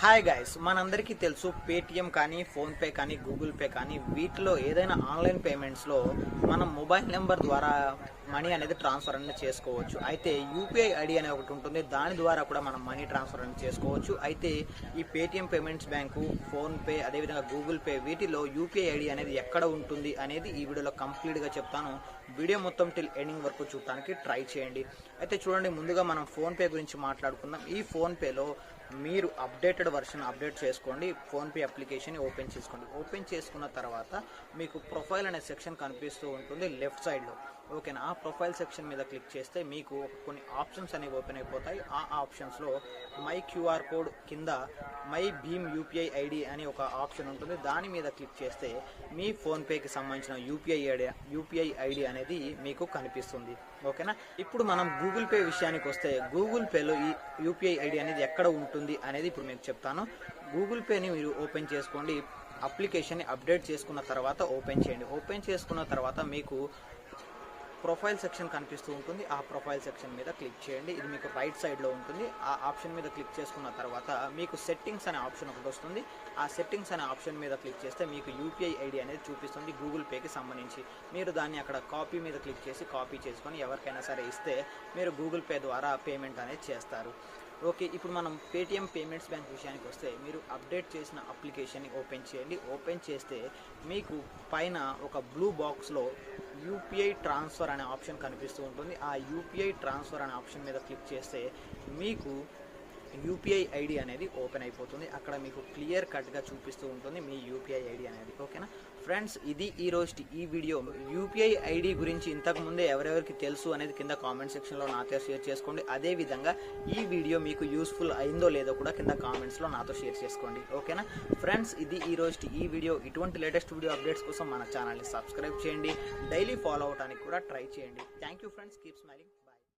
Hi guys, మనందరికీ తెలుసు Paytm కానీ ఫోన్పే కానీ గూగుల్ పే కానీ వీటిలో ఏదైనా ఆన్లైన్ పేమెంట్స్లో మనం మొబైల్ నెంబర్ ద్వారా మనీ అనేది ట్రాన్స్ఫర్ అనేది చేసుకోవచ్చు. అయితే యూపీఐ ఐడి అనే ఒకటి ఉంటుంది, దాని ద్వారా కూడా మనం మనీ ట్రాన్స్ఫర్ అనేది చేసుకోవచ్చు. అయితే ఈ పేటిఎం పేమెంట్స్ బ్యాంకు, ఫోన్పే, అదేవిధంగా గూగుల్ పే వీటిలో యూపీఐ ఐడి అనేది ఎక్కడ ఉంటుంది అనేది ఈ వీడియోలో కంప్లీట్గా చెప్తాను. వీడియో మొత్తం టిల్ ఎండింగ్ వరకు చూడటానికి ట్రై చేయండి. అయితే చూడండి, ముందుగా మనం ఫోన్పే గురించి మాట్లాడుకుందాం. ఈ ఫోన్పేలో మీరు అప్డేటెడ్ వర్షన్ అప్డేట్ చేసుకోండి. ఫోన్పే అప్లికేషన్ ఓపెన్ చేసుకోండి. ఓపెన్ చేసుకున్న తర్వాత మీకు ప్రొఫైల్ అనే సెక్షన్ కనిపిస్తూ ఉంటుంది లెఫ్ట్ సైడ్లో. ఓకేనా, ఆ ప్రొఫైల్ సెక్షన్ మీద క్లిక్ చేస్తే మీకు కొన్ని ఆప్షన్స్ అనేవి ఓపెన్ అయిపోతాయి. ఆ ఆప్షన్స్లో మై క్యూఆర్ కోడ్ కింద మై భీమ్ యూపీఐ ఐడి అని ఒక ఆప్షన్ ఉంటుంది. దాని మీద క్లిక్ చేస్తే మీ ఫోన్పేకి సంబంధించిన యూపీఐ ఐడి అనేది మీకు కనిపిస్తుంది. ఓకేనా, ఇప్పుడు మనం గూగుల్ పే విషయానికి వస్తే గూగుల్ పేలో ఈ యూపీఐ ఐడి అనేది ఎక్కడ ఉంటుంది అనేది ఇప్పుడు మీకు చెప్తాను. గూగుల్ పేని మీరు ఓపెన్ చేసుకోండి. అప్లికేషన్ని అప్డేట్ చేసుకున్న తర్వాత ఓపెన్ చేయండి. ఓపెన్ చేసుకున్న తర్వాత మీకు ప్రొఫైల్ సెక్షన్ కనిపిస్తూ ఉంటుంది. ఆ ప్రొఫైల్ సెక్షన్ మీద క్లిక్ చేయండి. ఇది మీకు రైట్ సైడ్లో ఉంటుంది. ఆ ఆప్షన్ మీద క్లిక్ చేసుకున్న తర్వాత మీకు సెట్టింగ్స్ అనే ఆప్షన్ ఒకటి వస్తుంది. ఆ సెట్టింగ్స్ అనే ఆప్షన్ మీద క్లిక్ చేస్తే మీకు యూపీఐ ఐడి అనేది చూపిస్తుంది గూగుల్ పేకి సంబంధించి. మీరు దాన్ని అక్కడ కాపీ మీద క్లిక్ చేసి కాపీ చేసుకొని ఎవరికైనా సరే ఇస్తే మీరు గూగుల్ పే ద్వారా పేమెంట్ అనేది చేస్తారు. ఓకే, ఇప్పుడు మనం పేటిఎం పేమెంట్స్ బ్యాంక్ విషయానికి వస్తే మీరు అప్డేట్ చేసిన అప్లికేషన్ని ఓపెన్ చేయండి. ఓపెన్ చేస్తే మీకు పైన ఒక బ్లూ బాక్స్లో యూపీఐ ట్రాన్స్ఫర్ అనే ఆప్షన్ కనిపిస్తూ ఉంటుంది. ఆ యూపీఐ ట్రాన్స్ఫర్ అనే ఆప్షన్ మీద క్లిక్ చేస్తే మీకు యూపీఐ ఐడి అనేది ఓపెన్ అయిపోతుంది. అక్కడ మీకు క్లియర్ కట్గా చూపిస్తూ ఉంటుంది మీ యూపీఐ ఐడి అనేది. ఓకేనా ఫ్రెండ్స్, ఇది ఈ వీడియో. యూపీఐ ఐడి గురించి ఇంతకుముందే ఎవరెవరికి తెలుసు అనేది కింద కామెంట్ సెక్షన్లో నాతో షేర్ చేసుకోండి. అదేవిధంగా ఈ వీడియో మీకు యూస్ఫుల్ అయిందో లేదో కూడా కింద కామెంట్స్లో నాతో షేర్ చేసుకోండి. ఓకేనా ఫ్రెండ్స్, ఇది ఈ వీడియో. ఇటువంటి లేటెస్ట్ వీడియో అప్డేట్స్ కోసం మన ఛానల్ని సబ్స్క్రైబ్ చేయండి. డైలీ ఫాలో అవడానికి కూడా ట్రై చేయండి. Thank you friends, keep smiling.